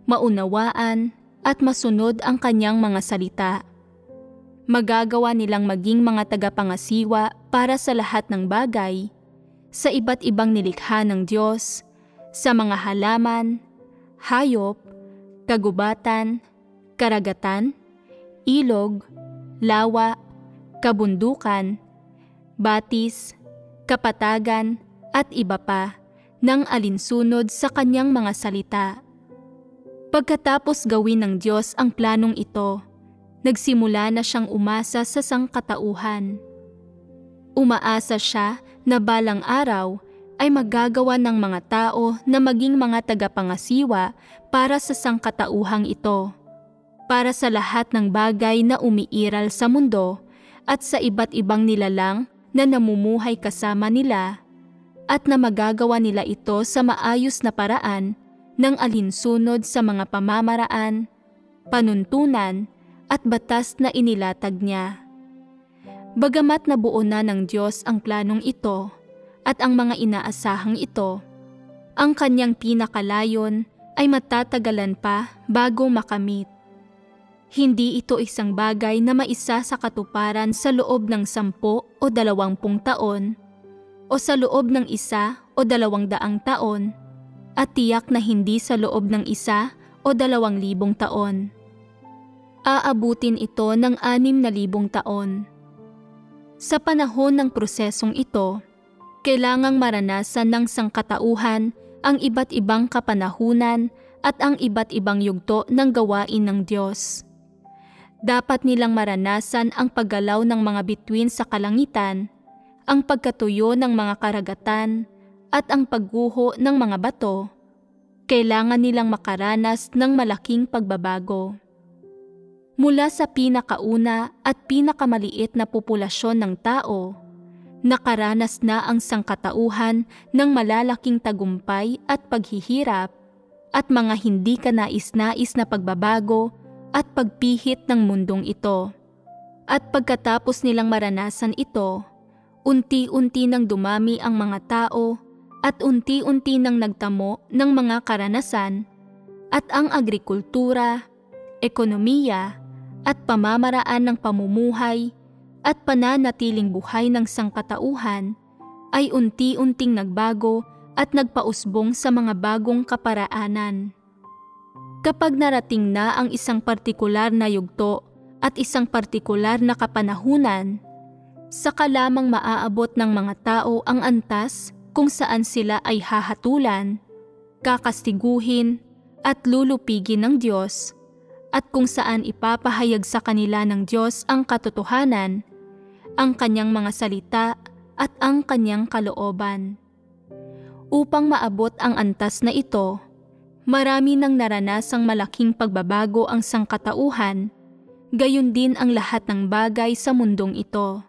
maunawaan, at masunod ang kanyang mga salita. Magagawa nilang maging mga tagapangasiwa para sa lahat ng bagay, sa iba't ibang nilikha ng Diyos, sa mga halaman, hayop, kagubatan, karagatan, ilog, lawa, kabundukan, batis, kapatagan at iba pa ng alinsunod sa kanyang mga salita. Pagkatapos gawin ng Diyos ang planong ito, nagsimula na siyang umasa sa sangkatauhan. Umaasa siya na balang araw ay magagawa ng mga tao na maging mga tagapangasiwa para sa sangkatauhang ito, para sa lahat ng bagay na umiiral sa mundo at sa iba't ibang nilalang na namumuhay kasama nila, at na magagawa nila ito sa maayos na paraan ng alinsunod sa mga pamamaraan, panuntunan at batas na inilatag niya. Bagamat nabuo na ng Diyos ang planong ito at ang mga inaasahang ito, ang kanyang pinakalayon ay matatagalan pa bago makamit. Hindi ito isang bagay na maisa sa katuparan sa loob ng 10 o 20 taon o sa loob ng 1 o 200 taon at tiyak na hindi sa loob ng 1 o 2,000 taon. Aabutin ito ng 6,000 taon. Sa panahon ng prosesong ito, kailangang maranasan ng sangkatauhan ang iba't ibang kapanahunan at ang iba't ibang yugto ng gawain ng Diyos. Dapat nilang maranasan ang paggalaw ng mga bituin sa kalangitan, ang pagkatuyo ng mga karagatan, at ang pagguho ng mga bato. Kailangan nilang makaranas ng malaking pagbabago. Mula sa pinakauna at pinakamaliit na populasyon ng tao, nakaranas na ang sangkatauhan ng malalaking tagumpay at paghihirap at mga hindi kanais-nais na pagbabago at pagpihit ng mundong ito. At pagkatapos nilang maranasan ito, unti-unti nang dumami ang mga tao at unti-unti nang nagtamo ng mga karanasan at ang agrikultura, ekonomiya, at pamamaraan ng pamumuhay at pananatiling buhay ng sangkatauhan ay unti-unting nagbago at nagpausbong sa mga bagong kaparaanan. Kapag narating na ang isang partikular na yugto at isang partikular na kapanahunan, saka lamang maaabot ng mga tao ang antas kung saan sila ay hahatulan, kakastiguhin at lulupigin ng Diyos, at kung saan ipapahayag sa kanila ng Diyos ang katotohanan, ang kanyang mga salita at ang kanyang kalooban. Upang maabot ang antas na ito, marami nang naranasang malaking pagbabago ang sangkatauhan, gayon din ang lahat ng bagay sa mundong ito.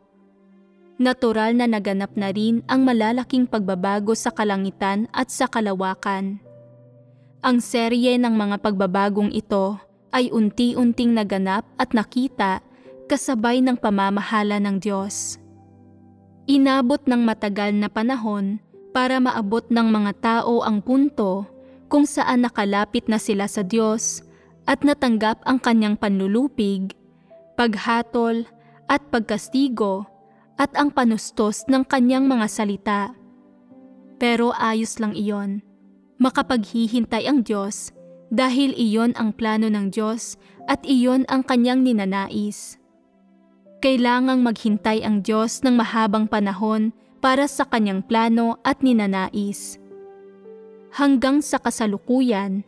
Natural na naganap na rin ang malalaking pagbabago sa kalangitan at sa kalawakan. Ang serye ng mga pagbabagong ito ay unti-unting naganap at nakita kasabay ng pamamahala ng Diyos. Inabot ng matagal na panahon para maabot ng mga tao ang punto kung saan nakalapit na sila sa Diyos at natanggap ang kanyang panlulupig, paghatol at pagkastigo at ang panustos ng kanyang mga salita. Pero ayos lang iyon. Makapaghihintay ang Diyos dahil iyon ang plano ng Diyos at iyon ang kanyang ninanais. Kailangang maghintay ang Diyos ng mahabang panahon para sa kanyang plano at ninanais. Hanggang sa kasalukuyan,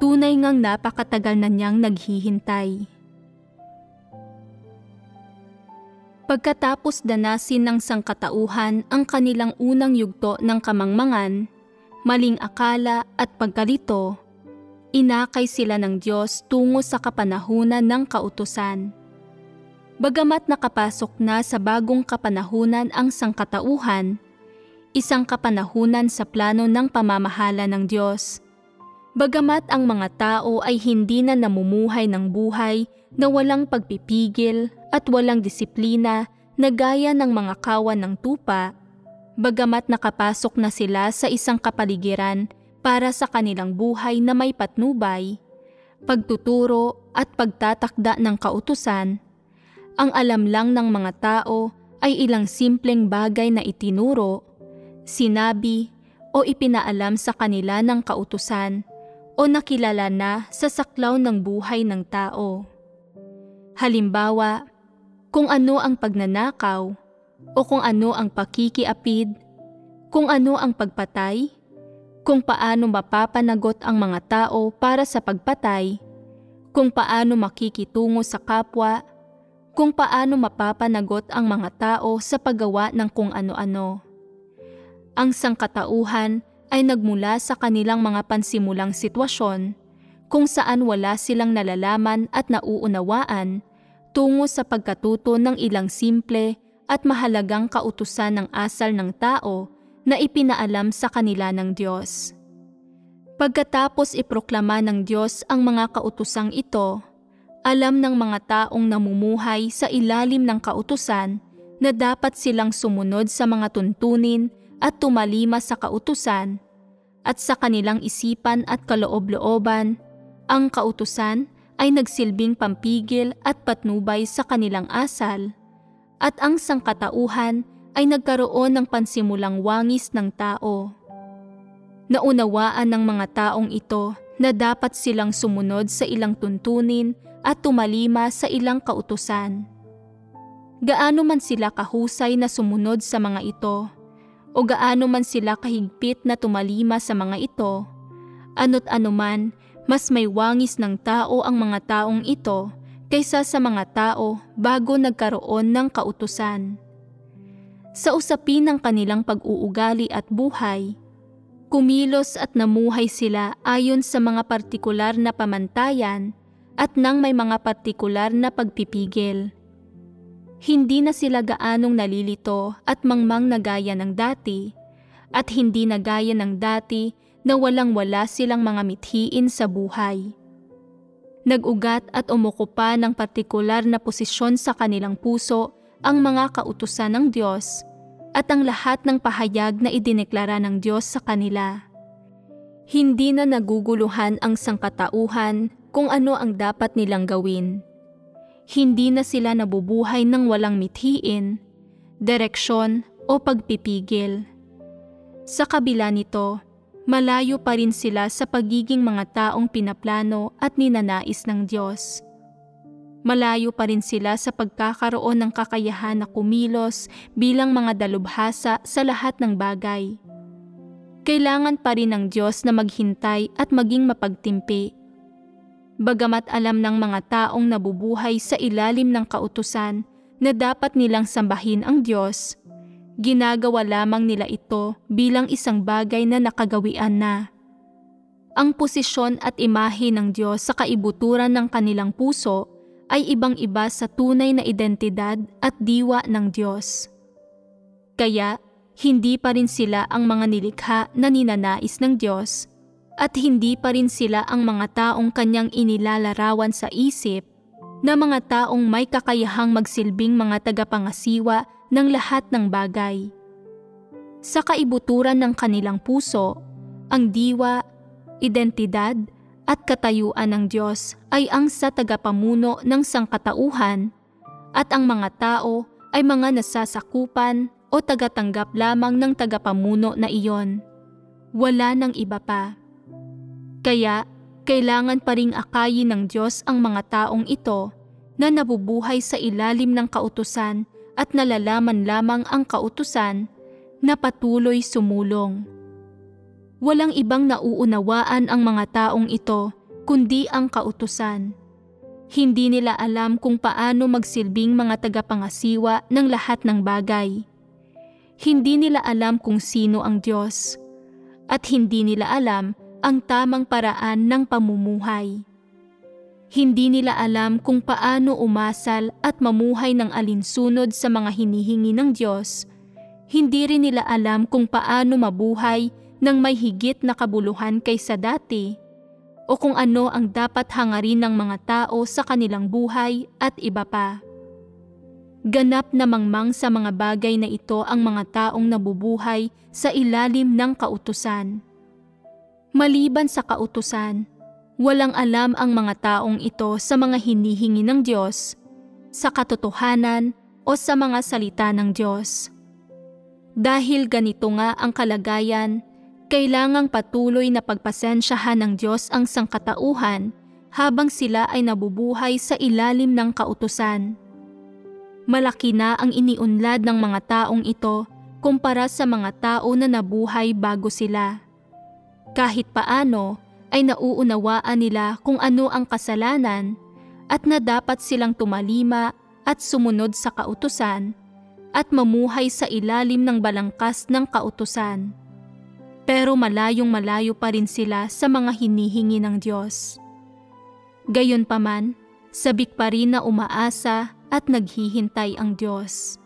tunay ngang napakatagal na niyang naghihintay. Pagkatapos danasin ng sangkatauhan ang kanilang unang yugto ng kamangmangan, maling akala at pagkalito, inakay sila ng Diyos tungo sa kapanahunan ng kautusan. Bagamat nakapasok na sa bagong kapanahunan ang sangkatauhan, isang kapanahunan sa plano ng pamamahala ng Diyos. Bagamat ang mga tao ay hindi na namumuhay ng buhay na walang pagpipigil at walang disiplina na gaya ng mga kawan ng tupa, bagamat nakapasok na sila sa isang kapaligiran para sa kanilang buhay na may patnubay, pagtuturo at pagtatakda ng kautusan, ang alam lang ng mga tao ay ilang simpleng bagay na itinuro, sinabi o ipinaalam sa kanila ng kautusan o nakilala na sa saklaw ng buhay ng tao. Halimbawa, kung ano ang pagnanakaw o kung ano ang pakikiapid, kung ano ang pagpatay, kung paano mapapanagot ang mga tao para sa pagpatay, kung paano makikitungo sa kapwa, kung paano mapapanagot ang mga tao sa paggawa ng kung ano-ano. Ang sangkatauhan ay nagmula sa kanilang mga pansimulang sitwasyon kung saan wala silang nalalaman at nauunawaan tungo sa pagkatuto ng ilang simple at mahalagang kautusan ng asal ng tao na ipinaalam sa kanila ng Diyos. Pagkatapos iproklama ng Diyos ang mga kautusang ito, alam ng mga taong namumuhay sa ilalim ng kautusan na dapat silang sumunod sa mga tuntunin at tumalima sa kautusan, at sa kanilang isipan at kaloob-looban, ang kautusan ay nagsilbing pampigil at patnubay sa kanilang asal, at ang sangkatauhan ay nagkaroon ng pansimulang wangis ng tao. Naunawaan ng mga taong ito na dapat silang sumunod sa ilang tuntunin at tumalima sa ilang kautusan. Gaano man sila kahusay na sumunod sa mga ito, o gaano man sila kahigpit na tumalima sa mga ito, ano't anuman, mas may wangis ng tao ang mga taong ito kaysa sa mga tao bago nagkaroon ng kautusan. Sa usapin ng kanilang pag-uugali at buhay, kumilos at namuhay sila ayon sa mga partikular na pamantayan at nang may mga partikular na pagpipigil. Hindi na sila gaanong nalilito at mangmang na gaya ng dati, at hindi na gaya ng dati na walang-wala silang mga mithiin sa buhay. Nag-ugat at umukupa ng partikular na posisyon sa kanilang puso ang mga kautusan ng Diyos at ang lahat ng pahayag na idineklara ng Diyos sa kanila. Hindi na naguguluhan ang sangkatauhan kung ano ang dapat nilang gawin. Hindi na sila nabubuhay ng walang mithiin, direksyon o pagpipigil. Sa kabila nito, malayo pa rin sila sa pagiging mga taong pinaplano at ninanais ng Diyos. Malayo pa rin sila sa pagkakaroon ng kakayahan na kumilos bilang mga dalubhasa sa lahat ng bagay. Kailangan pa rin ng Diyos na maghintay at maging mapagtimpi. Bagamat alam ng mga taong nabubuhay sa ilalim ng kautusan na dapat nilang sambahin ang Diyos, ginagawa lamang nila ito bilang isang bagay na nakagawian na. Ang posisyon at imahe ng Diyos sa kaibuturan ng kanilang puso ay ibang-iba sa tunay na identidad at diwa ng Diyos. Kaya, hindi pa rin sila ang mga nilikha na ninanais ng Diyos, at hindi pa rin sila ang mga taong kanyang inilalarawan sa isip na mga taong may kakayahang magsilbing mga tagapangasiwa ng lahat ng bagay. Sa kaibuturan ng kanilang puso, ang diwa, identidad at katayuan ng Diyos ay ang sa tagapamuno ng sangkatauhan, at ang mga tao ay mga nasasakupan o tagatanggap lamang ng tagapamuno na iyon. Wala nang iba pa. Kaya, kailangan pa ring akayin ng Diyos ang mga taong ito na nabubuhay sa ilalim ng kautusan at nalalaman lamang ang kautusan na patuloy sumulong. Walang ibang nauunawaan ang mga taong ito kundi ang kautusan. Hindi nila alam kung paano magsilbing mga tagapangasiwa ng lahat ng bagay. Hindi nila alam kung sino ang Diyos, at hindi nila alam ang tamang paraan ng pamumuhay. Hindi nila alam kung paano umasal at mamuhay ng alinsunod sa mga hinihingi ng Diyos. Hindi rin nila alam kung paano mabuhay ng may higit na kabuluhan kaysa dati, o kung ano ang dapat hangarin ng mga tao sa kanilang buhay at iba pa. Ganap na mangmang sa mga bagay na ito ang mga taong nabubuhay sa ilalim ng kautusan. Maliban sa kautusan, walang alam ang mga taong ito sa mga hinihingi ng Diyos, sa katotohanan o sa mga salita ng Diyos. Dahil ganito nga ang kalagayan, Kailangang patuloy na pagpasensyahan ng Diyos ang sangkatauhan habang sila ay nabubuhay sa ilalim ng kautusan. Malaki na ang iniunlad ng mga taong ito kumpara sa mga tao na nabuhay bago sila. Kahit paano ay nauunawaan nila kung ano ang kasalanan at na dapat silang tumalima at sumunod sa kautusan at mamuhay sa ilalim ng balangkas ng kautusan. Pero malayong-malayo pa rin sila sa mga hinihingi ng Diyos. Gayunpaman, sabik pa rin na umaasa at naghihintay ang Diyos.